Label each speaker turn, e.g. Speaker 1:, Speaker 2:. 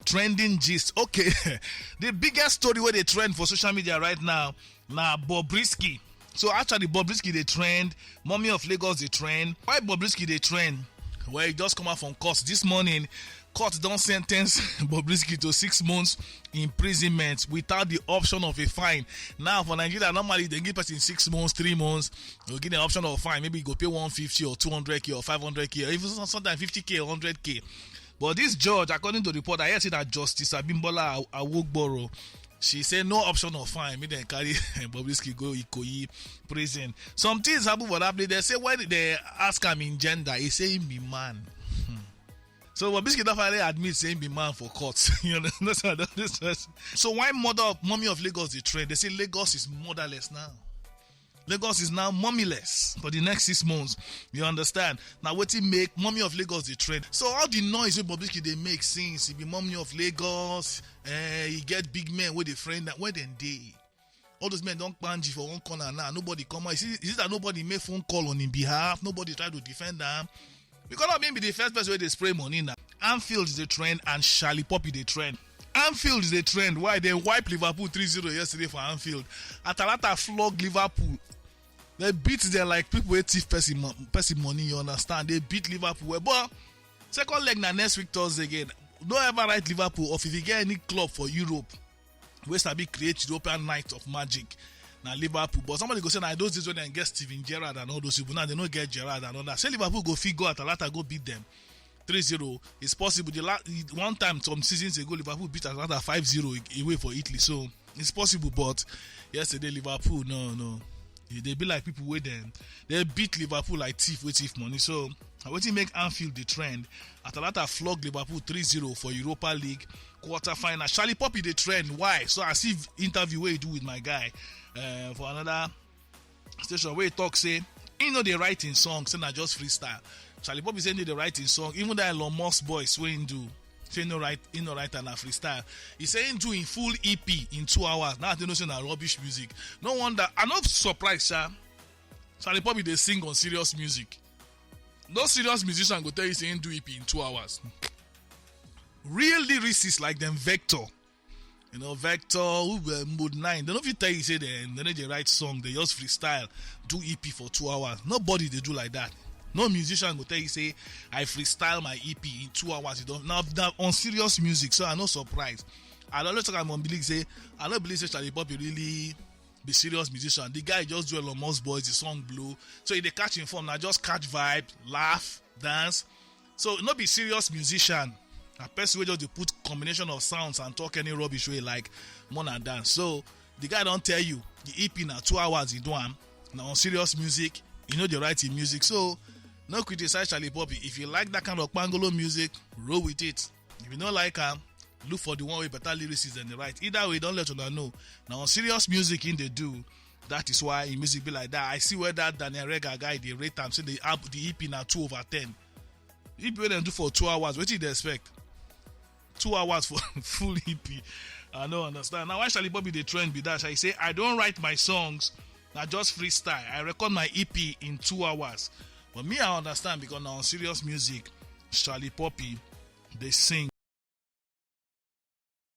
Speaker 1: trending gist. Okay, the biggest story where they trend for social media right now Bobrisky. So actually Bobrisky they trend, Mommy of Lagos they trend. Why Bobrisky they trend? Well, he just come out from court this morning. Court don't sentence Bobrisky to 6 months imprisonment without the option of a fine. Now for Nigeria, normally they give person 6 months, 3 months. They'll give the option of a fine. Maybe you go pay 150 or 200k or 500k or even sometimes 50k or 100k. But this judge, according to the report, I heard that Justice Abimbola Awogboro, she said no option of fine. Me then carry Bobrisky go Ikoyi prison. Some things happen for that place. They say when they ask him in gender, he say he be man. So Bobrisky don't finally admit saying be man for court. You know, so why mommy of Lagos they trend? They say Lagos is motherless now. Lagos is now mommyless for the next 6 months. You understand? Now what he make mommy of Lagos the trend. So all the noise with Bobrisky they make since he be mommy of Lagos, he get big men with a friend that where then they. All those men don't banji for one corner now. Nobody come out. Is it that nobody make phone call on his behalf? Nobody try to defend them. Because of him be the first person where they spray money now. Anfield is the trend and Shallipopi the trend. Anfield is the trend. Why? They wiped Liverpool 3-0 yesterday for Anfield. Atalanta flogged Liverpool. They beat them like people with thief person money, you understand? They beat Liverpool. But second leg now next week Thursday again. Don't ever write Liverpool off if you get any club for Europe. West Ham create European night of magic. Now Liverpool, but somebody go say now those days when they get Steven Gerrard and all those people, now they don't get Gerrard and all that. Say Liverpool go figure Atalanta go beat them 3-0. It's possible. One time some seasons ago Liverpool beat Atalanta 5-0 away for Italy, so it's possible. But yesterday Liverpool no. They be like people with them. They beat Liverpool like thief with thief money. So I want to make Anfield the trend. Atalanta flogged Liverpool 3-0 for Europa League quarter-final. Shallipopi the trend. Why? So I see interview where you do with my guy for another station where he talk say he know they writing songs and not just freestyle. Shallipopi saying they writing song. Even that Elon Musk boy swing do. Say no right and a freestyle. He's saying doing full EP in 2 hours. Now they know saying rubbish music. No wonder. I'm not surprised, sir. Shallipopi they sing on serious music. No serious musician go tell you saying do EP in 2 hours. Real lyricists like them Vector. You know, Vector, Mode 9. They don't even tell you say they write song, they just freestyle, do EP for 2 hours. Nobody they do like that. No musician go tell you say I freestyle my EP in 2 hours. You don't now on serious music, so I'm not surprised. I always talk about believe say I don't believe say Shallipopi really be serious musician. The guy just do Elon Musk boys, the song blow. So if they catch him from now, just catch vibe, laugh, dance. So not be serious musician. A person will just put combination of sounds and talk any rubbish way like more than dance. So the guy don't tell you the EP now 2 hours he do am. Now on serious music, you know they write in music. So no criticize Shallipopi. If you like that kind of Pangolo music, roll with it. If you don't like him, look for the one with better lyrics than the right. Either way, don't let you know. Now on serious music in they do. That is why in music be like that. I see where that Daniel Rega guy they rate him say the EP now 2 over 10. EP when they do for 2 hours, what did they expect? 2 hours for full EP. I don't understand. Now why Shallipopi the trend be that? I say I don't write my songs, I just freestyle. I record my EP in 2 hours. But me I understand because now on serious music, Shallipopi they sing.